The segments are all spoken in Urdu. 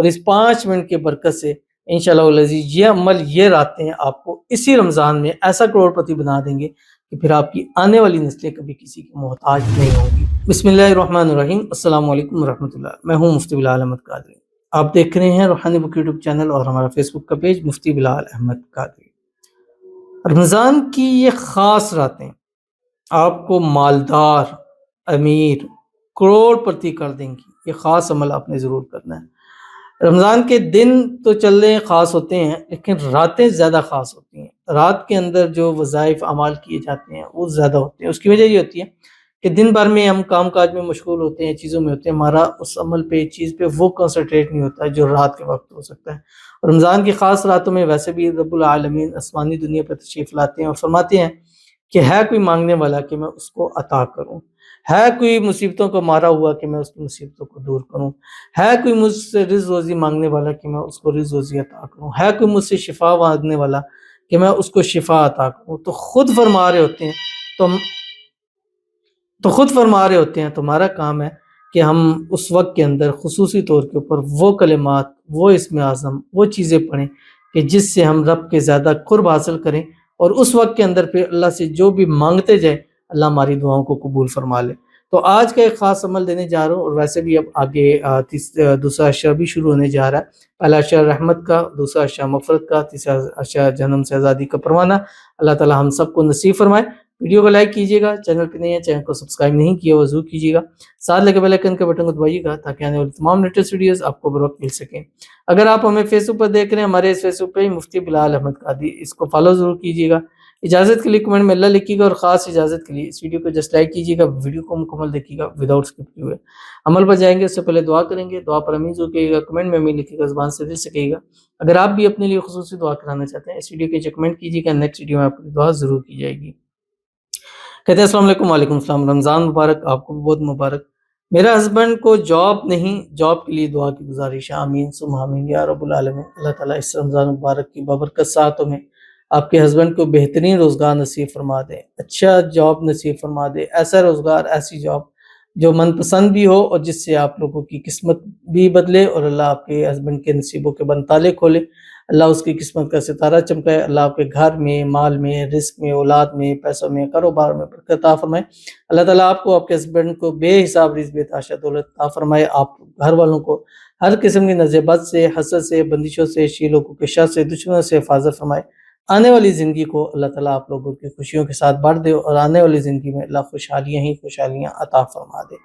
اور اس 5 منٹ کے برکت سے انشاءاللہ العزیز یہ عمل، یہ راتیں آپ کو اسی رمضان میں ایسا کروڑپتی بنا دیں گے کہ پھر آپ کی آنے والی نسلیں کبھی کسی کی محتاج نہیں ہوں گی۔ بسم اللہ الرحمن الرحیم۔ السلام علیکم ورحمۃ اللہ۔ میں ہوں مفتی بلال احمد قادری۔ آپ دیکھ رہے ہیں روحانی بک یوٹیوب چینل اور ہمارا فیس بک کا پیج مفتی بلال احمد قادری۔ رمضان کی یہ خاص راتیں آپ کو مالدار، امیر، کروڑپتی کر دیں گی۔ یہ خاص عمل آپ نے ضرور کرنا ہے۔ رمضان کے دن تو چل رہے خاص ہوتے ہیں، لیکن راتیں زیادہ خاص ہوتی ہیں۔ رات کے اندر جو وظائف اعمال کیے جاتے ہیں وہ زیادہ ہوتے ہیں۔ اس کی وجہ یہ ہوتی ہے کہ دن بھر میں ہم کام کاج میں مشغول ہوتے ہیں، چیزوں میں ہوتے ہیں، ہمارا اس عمل پہ، چیز پہ وہ کنسنٹریٹ نہیں ہوتا ہے جو رات کے وقت ہو سکتا ہے۔ رمضان کی خاص راتوں میں ویسے بھی رب العالمین آسمانی دنیا پر تشریف لاتے ہیں اور فرماتے ہیں کہ ہے کوئی مانگنے والا کہ میں اس کو عطا کروں، ہے کوئی مصیبتوں کو مارا ہوا کہ میں اس کی مصیبتوں کو دور کروں، ہے کوئی مجھ سے رزق روزی مانگنے والا کہ میں اس کو رزق روزی عطا کروں، ہے کوئی مجھ سے شفا مانگنے والا کہ میں اس کو شفا عطا کروں۔ تو خود فرما رہے ہوتے ہیں تمہارا کام ہے کہ ہم اس وقت کے اندر خصوصی طور کے اوپر وہ کلمات، وہ اسم اعظم، وہ چیزیں پڑھیں کہ جس سے ہم رب کے زیادہ قرب حاصل کریں، اور اس وقت کے اندر پہ اللہ سے جو بھی مانگتے جائیں اللہ ہماری دعاؤں کو قبول فرما لے۔ تو آج کا ایک خاص عمل دینے جا رہا ہوں، اور ویسے بھی اب آگے دوسرا اشرہ بھی شروع ہونے جا رہا ہے۔ پہلا اشرہ رحمت کا، دوسرا اشرہ مغفرت کا، تیسرا اشرہ جہنم سے آزادی کا پروانہ۔ اللہ تعالی ہم سب کو نصیب فرمائے۔ ویڈیو کو لائک کیجیے گا، چینل پہ نہیں ہے چینل کو سبسکرائب نہیں کیا وہ ضرور کیجیے گا، ساتھ لگے بیل آئیکن کے بٹن کو دبائیے گا تاکہ آنے والی تمام لیٹسٹ ویڈیوز آپ کو بر وقت مل سکیں۔ اگر آپ ہمیں فیس بک پر دیکھ رہے ہیں، ہمارے اس فیس بک پہ مفتی بلال احمد قادری، اس کو فالو ضرور کیجیے گا۔ اجازت کے لیے کمنٹ میں اللہ لکھیے گا، اور خاص اجازت کے لیے اس ویڈیو کو جسٹ لائک کیجیے گا، ویڈیو کو مکمل دیکھیے گا وداؤٹ اسکپ کیے ہوئے۔ عمل پر جائیں گے اس سے پہلے دعا کریں گے، دعا پر امین ضرور کیجیے گا، کمنٹ میں امین لکھیے گا، زبان سے دل سے کہیے گا۔ اگر آپ بھی اپنے لیے خصوصی دعا کرانا چاہتے ہیں اس ویڈیو کے نیچے کمنٹ کیجیے گا، نیکسٹ ویڈیو میں آپ کی دعا ضرور کی جائے گی۔ کہتے ہیں السلام علیکم۔ وعلیکم السلام، رمضان مبارک، آپ کو بھی بہت مبارک۔ میرا ہسبینڈ کو جاب نہیں، جاب کے لیے دعا کی گزارش ہے، آمین ثم آمین یا رب العالمین۔ اللہ تعالیٰ اس رمضان مبارک کی بابرکت ساعتوں میں آپ کے ہسبینڈ کو بہترین روزگار نصیب فرما دے، اچھا جاب نصیب فرما دے، ایسا روزگار، ایسی جاب جو من پسند بھی ہو اور جس سے آپ لوگوں کی قسمت بھی بدلے، اور اللہ آپ کے ہسبینڈ کے نصیبوں کے بند تالے کھولے، اللہ اس کی قسمت کا ستارہ چمکائے، اللہ آپ کے گھر میں، مال میں، رزق میں، اولاد میں، پیسوں میں، کاروبار میں برکت عطا فرمائے۔ اللہ تعالیٰ آپ کو، آپ کے ہسبینڈ کو بے حساب رزق، بے تحاشا دولت عطا فرمائے، آپ گھر والوں کو ہر قسم کی نظر بد سے، حسد سے، بندشوں سے، شیلوں کے شر سے، دشمنوں سے حفاظت فرمائے۔ آنے والی زندگی کو اللہ تعالیٰ آپ لوگوں کی خوشیوں کے ساتھ بھر دے، اور آنے والی زندگی میں اللہ خوشحالیاں ہی خوشحالیاں عطا فرما دے،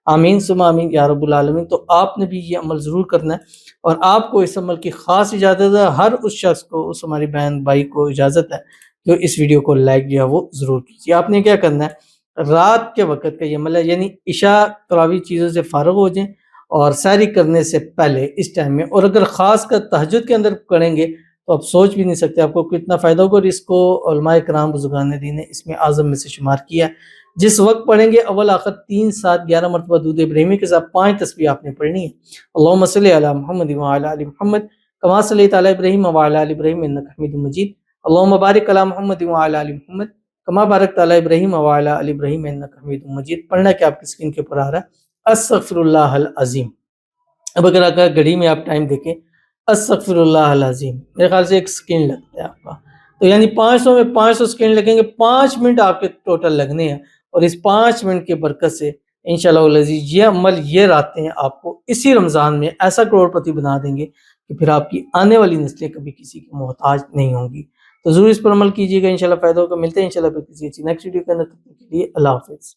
آمین ثم آمین یا رب العالمین۔ تو آپ نے بھی یہ عمل ضرور کرنا ہے، اور آپ کو اس عمل کی خاص اجازت ہے، ہر اس شخص کو، اس ہماری بہن بھائی کو اجازت ہے جو اس ویڈیو کو لائک دیا وہ ضرور کیجیے۔ آپ نے کیا کرنا ہے، رات کے وقت کا یہ عمل ہے، یعنی عشاء تراویح چیزوں سے فارغ ہو جائیں اور سحری کرنے سے پہلے اس ٹائم میں، اور اگر خاص کر تہجد کے اندر کریں گے تو آپ سوچ بھی نہیں سکتے آپ کو کتنا فائدہ ہوگا، اور اس کو علماء کرام بزرگان دین نے اس میں اعظم میں سے شمار کیا ہے۔ جس وقت پڑھیں گے اول آخر 3 7 11 مرتبہ درود ابراہیمی کے ساتھ 5 تسبیح آپ نے پڑھنی ہے۔ اللہم صلی علی محمد وعلی آل محمد کما صلیت علی ابراہیم وعلی آل ابراہیم انک حمید مجید۔ اللہم بارک علی محمد وعلی آل محمد کما بارکت علی ابراہیم وعلی آل ابراہیم انک حمید مجید۔ پڑھنا کہ آپ کی اسکرین کے اوپر آ رہا ہے، استغفر اللہ العظیم۔ اب اگر گھڑی میں آپ ٹائم دیکھیں، استغفر اللہ العظیم، میرے خیال سے 1 سیکنڈ لگتا ہے آپ کا، تو یعنی 500 میں 500 سیکنڈ لگیں گے، 5 منٹ آپ کے ٹوٹل لگنے ہیں، اور اس 5 منٹ کے برکت سے انشاءاللہ العزیز یہ عمل، یہ راتیں آپ کو اسی رمضان میں ایسا کروڑپتی بنا دیں گے کہ پھر آپ کی آنے والی نسلیں کبھی کسی کی محتاج نہیں ہوں گی۔ تو ضرور اس پر عمل کیجیے گا، انشاءاللہ فائدہ ہوگا۔ ملتے ہیں انشاءاللہ پھر کسی اچھی نیکسٹ ویڈیو کے اندر، تب تک کے لیے اللہ حافظ۔